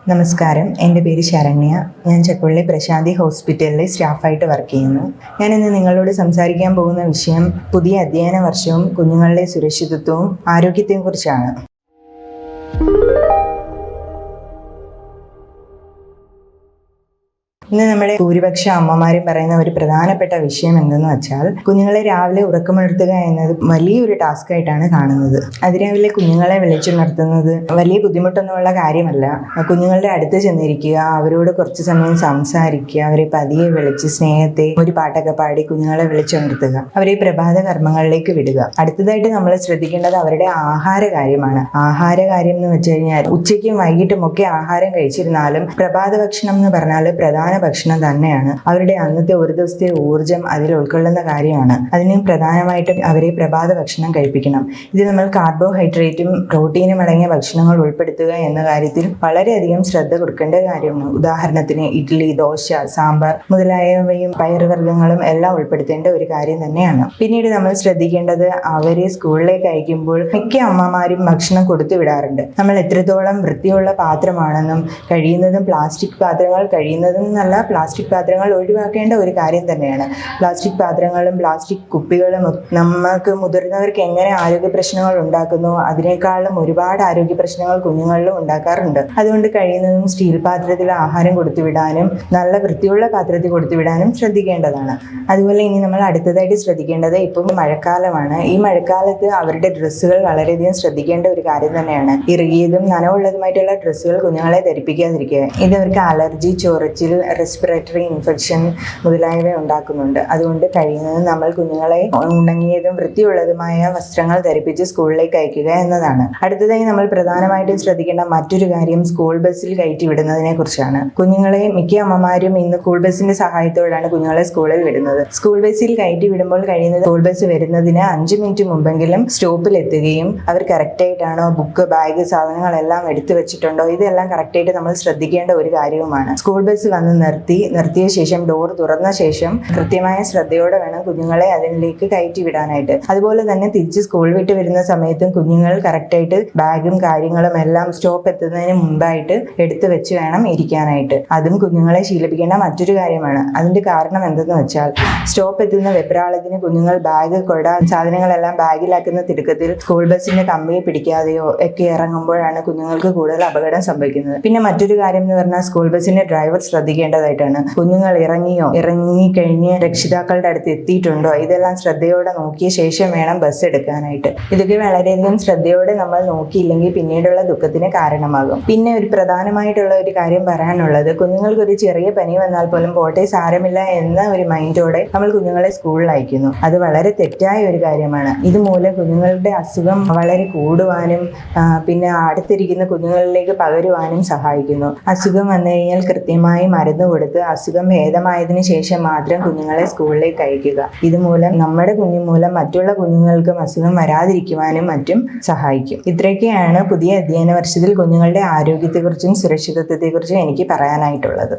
നമസ്കാരം, എൻ്റെ പേര് ശരണ്യ. ഞാൻ ചെക്കുള്ളി പ്രശാന്തി ഹോസ്പിറ്റലിലെ സ്റ്റാഫായിട്ട് വർക്ക് ചെയ്യുന്നു. ഞാനിന്ന് നിങ്ങളോട് സംസാരിക്കാൻ പോകുന്ന വിഷയം പുതിയ അധ്യയന വർഷവും കുഞ്ഞുങ്ങളുടെ സുരക്ഷിതത്വവും ആരോഗ്യത്തെയും കുറിച്ചാണ്. ഇന്ന് നമ്മുടെ ഭൂരിപക്ഷ അമ്മമാരും പറയുന്ന ഒരു പ്രധാനപ്പെട്ട വിഷയം എന്തെന്ന് വെച്ചാൽ, കുഞ്ഞുങ്ങളെ രാവിലെ ഉറക്കമുണർത്തുക എന്നത് വലിയൊരു ടാസ്ക് ആയിട്ടാണ് കാണുന്നത്. അതിരാവിലെ കുഞ്ഞുങ്ങളെ വിളിച്ചുണർത്തുന്നത് വലിയ ബുദ്ധിമുട്ടൊന്നുമുള്ള കാര്യമല്ല. കുഞ്ഞുങ്ങളുടെ അടുത്ത് ചെന്നിരിക്കുക, അവരോട് കുറച്ച് സമയം സംസാരിക്കുക, അവരെ പതിയെ വിളിച്ച് സ്നേഹത്തെ ഒരു പാട്ടൊക്കെ പാടി കുഞ്ഞുങ്ങളെ വിളിച്ചുണർത്തുക, അവരെ പ്രഭാത കർമ്മങ്ങളിലേക്ക് വിടുക. അടുത്തതായിട്ട് നമ്മൾ ശ്രദ്ധിക്കേണ്ടത് അവരുടെ ആഹാര കാര്യമാണ്. ആഹാര കാര്യം എന്ന് വെച്ച് കഴിഞ്ഞാൽ, ഉച്ചയ്ക്കും വൈകിട്ടും ഒക്കെ ആഹാരം കഴിച്ചിരുന്നാലും പ്രഭാത ഭക്ഷണം എന്ന് പറഞ്ഞാൽ പ്രധാന ഭക്ഷണം തന്നെയാണ്. അവരുടെ അന്നത്തെ ഒരു ദിവസത്തെ ഊർജ്ജം അതിൽ ഉൾക്കൊള്ളുന്ന കാര്യമാണ്. അതിന് പ്രധാനമായിട്ടും അവരെ പ്രഭാത ഭക്ഷണം കഴിപ്പിക്കണം. ഇത് നമ്മൾ കാർബോഹൈഡ്രേറ്റും പ്രോട്ടീനും അടങ്ങിയ ഭക്ഷണങ്ങൾ ഉൾപ്പെടുത്തുക എന്ന കാര്യത്തിൽ വളരെയധികം ശ്രദ്ധ കൊടുക്കേണ്ട കാര്യമാണ്. ഉദാഹരണത്തിന് ഇഡ്ഡലി, ദോശ, സാമ്പാർ മുതലായവയും പയറുവർഗ്ഗങ്ങളും എല്ലാം ഉൾപ്പെടുത്തേണ്ട ഒരു കാര്യം തന്നെയാണ്. പിന്നീട് നമ്മൾ ശ്രദ്ധിക്കേണ്ടത്, അവരെ സ്കൂളിലേക്ക് അയക്കുമ്പോൾ മിക്ക അമ്മമാരും ഭക്ഷണം കൊടുത്തു വിടാറുണ്ട്. നമ്മൾ എത്രത്തോളം വൃത്തിയുള്ള പാത്രമാണെന്നും കഴിയുന്നതും പ്ലാസ്റ്റിക് പാത്രങ്ങൾ പ്ലാസ്റ്റിക് പാത്രങ്ങൾ ഒഴിവാക്കേണ്ട ഒരു കാര്യം തന്നെയാണ്. പ്ലാസ്റ്റിക് പാത്രങ്ങളും പ്ലാസ്റ്റിക് കുപ്പികളും നമുക്ക് മുതിർന്നവർക്ക് എങ്ങനെ ആരോഗ്യ പ്രശ്നങ്ങൾ ഉണ്ടാക്കുന്നു, അതിനേക്കാളും ഒരുപാട് ആരോഗ്യ പ്രശ്നങ്ങൾ കുഞ്ഞുങ്ങളിലും ഉണ്ടാക്കാറുണ്ട്. അതുകൊണ്ട് കഴിയുന്നതും സ്റ്റീൽ പാത്രത്തിൽ ആഹാരം കൊടുത്തുവിടാനും നല്ല വൃത്തിയുള്ള പാത്രത്തിൽ കൊടുത്തുവിടാനും ശ്രദ്ധിക്കേണ്ടതാണ്. അതുപോലെ ഇനി നമ്മൾ അടുത്തതായിട്ട് ശ്രദ്ധിക്കേണ്ടത്, ഇപ്പം മഴക്കാലമാണ്. ഈ മഴക്കാലത്ത് അവരുടെ ഡ്രസ്സുകൾ വളരെയധികം ശ്രദ്ധിക്കേണ്ട ഒരു കാര്യം തന്നെയാണ്. ഇറുകിയതും നനവുള്ളതുമായിട്ടുള്ള ഡ്രസ്സുകൾ കുഞ്ഞുങ്ങളെ ധരിപ്പിക്കാതിരിക്കുക. ഇത് അവർക്ക് അലർജി, ചൊറിച്ചിൽ, റെസ്പിറേറ്ററി ഇൻഫെക്ഷൻ മുതലായവ ഉണ്ടാക്കുന്നുണ്ട്. അതുകൊണ്ട് കഴിയുന്നത് നമ്മൾ കുഞ്ഞുങ്ങളെ ഉണങ്ങിയതും വൃത്തിയുള്ളതുമായ വസ്ത്രങ്ങൾ ധരിപ്പിച്ച് സ്കൂളിലേക്ക് അയക്കുക എന്നതാണ്. അടുത്തതായി നമ്മൾ പ്രധാനമായിട്ടും ശ്രദ്ധിക്കേണ്ട മറ്റൊരു കാര്യം സ്കൂൾ ബസ്സിൽ കയറ്റി വിടുന്നതിനെ കുറിച്ചാണ്. കുഞ്ഞുങ്ങളെ മിക്ക അമ്മമാരും ഇന്ന് സ്കൂൾ ബസ്സിന്റെ സഹായത്തോടാണ് കുഞ്ഞുങ്ങളെ സ്കൂളിൽ വിടുന്നത്. സ്കൂൾ ബസ്സിൽ കയറ്റി വിടുമ്പോൾ കഴിയുന്നത് സ്കൂൾ ബസ് വരുന്നതിന് 5 മിനിറ്റ് മുമ്പെങ്കിലും സ്റ്റോപ്പിൽ എത്തുകയും അവർ കറക്റ്റായിട്ടാണോ ബുക്ക്, ബാഗ്, സാധനങ്ങളെല്ലാം എടുത്തു വെച്ചിട്ടുണ്ടോ, ഇതെല്ലാം കറക്റ്റായിട്ട് നമ്മൾ ശ്രദ്ധിക്കേണ്ട ഒരു കാര്യവുമാണ്. സ്കൂൾ ബസ് വന്ന് നിർത്തിയ ശേഷം ഡോർ തുറന്ന ശേഷം കൃത്യമായ ശ്രദ്ധയോടെ വേണം കുഞ്ഞുങ്ങളെ അതിലേക്ക് കയറ്റി വിടാനായിട്ട്. അതുപോലെ തന്നെ തിരിച്ച് സ്കൂൾ വിട്ട് വരുന്ന സമയത്തും കുഞ്ഞുങ്ങൾ കറക്റ്റായിട്ട് ബാഗും കാര്യങ്ങളും എല്ലാം സ്റ്റോപ്പ് എത്തുന്നതിന് മുമ്പായിട്ട് എടുത്തു വെച്ച് വേണം ഇരിക്കാനായിട്ട്. അതും കുഞ്ഞുങ്ങളെ ശീലിപ്പിക്കേണ്ട മറ്റൊരു കാര്യമാണ്. അതിന്റെ കാരണം എന്തെന്ന് വെച്ചാൽ, സ്റ്റോപ്പ് എത്തുന്ന വെപ്രാളത്തിന് കുഞ്ഞുങ്ങൾ ബാഗ്, കൊട, സാധനങ്ങളെല്ലാം ബാഗിലാക്കുന്ന തിടുക്കത്തിൽ സ്കൂൾ ബസ്സിന്റെ കമ്പിയെ പിടിക്കാതെയോ ഒക്കെ ഇറങ്ങുമ്പോഴാണ് കുഞ്ഞുങ്ങൾക്ക് കൂടുതൽ അപകടം സംഭവിക്കുന്നത്. പിന്നെ മറ്റൊരു കാര്യം എന്ന് പറഞ്ഞാൽ, സ്കൂൾ ബസ്സിന്റെ ഡ്രൈവർ ശ്രദ്ധിക്കേണ്ടതായിട്ടാണ്. കുഞ്ഞുങ്ങൾ ഇറങ്ങിക്കഴിഞ്ഞ് രക്ഷിതാക്കളുടെ അടുത്ത് എത്തിയിട്ടുണ്ടോ, ഇതെല്ലാം ശ്രദ്ധയോടെ നോക്കിയ ശേഷം വേണം ബസ് എടുക്കാനായിട്ട്. ഇതൊക്കെ വളരെയധികം ശ്രദ്ധയോടെ നമ്മൾ നോക്കിയില്ലെങ്കിൽ പിന്നീടുള്ള ദുഃഖത്തിന് കാരണമാകും. പിന്നെ ഒരു പ്രധാനമായിട്ടുള്ള ഒരു കാര്യം പറയാനുള്ളത്, കുഞ്ഞുങ്ങൾക്ക് ഒരു ചെറിയ പനി വന്നാൽ പോലും പോട്ടെ, സാരമില്ല എന്ന ഒരു മൈൻഡോടെ നമ്മൾ കുഞ്ഞുങ്ങളെ സ്കൂളിൽ അയക്കുന്നു. അത് വളരെ തെറ്റായ ഒരു കാര്യമാണ്. ഇതുമൂലം കുഞ്ഞുങ്ങളുടെ അസുഖം വളരെ കൂടുവാനും പിന്നെ അടുത്തിരിക്കുന്ന കുഞ്ഞുങ്ങളിലേക്ക് പകരുവാനും സഹായിക്കുന്നു. അസുഖം വന്നു കഴിഞ്ഞാൽ കൃത്യമായി മരുന്ന് കൊടുത്ത് അസുഖം ഭേദമായതിനു ശേഷം മാത്രം കുഞ്ഞുങ്ങളെ സ്കൂളിലേക്ക് അയക്കുക. ഇതുമൂലം നമ്മുടെ കുഞ്ഞു മൂലം മറ്റുള്ള കുഞ്ഞുങ്ങൾക്കും അസുഖം വരാതിരിക്കുവാനും മറ്റും സഹായിക്കും. ഇത്രയൊക്കെയാണ് പുതിയ അധ്യയന വർഷത്തിൽ കുഞ്ഞുങ്ങളുടെ ആരോഗ്യത്തെക്കുറിച്ചും സുരക്ഷിതത്വത്തെക്കുറിച്ചും എനിക്ക് പറയാനായിട്ടുള്ളത്.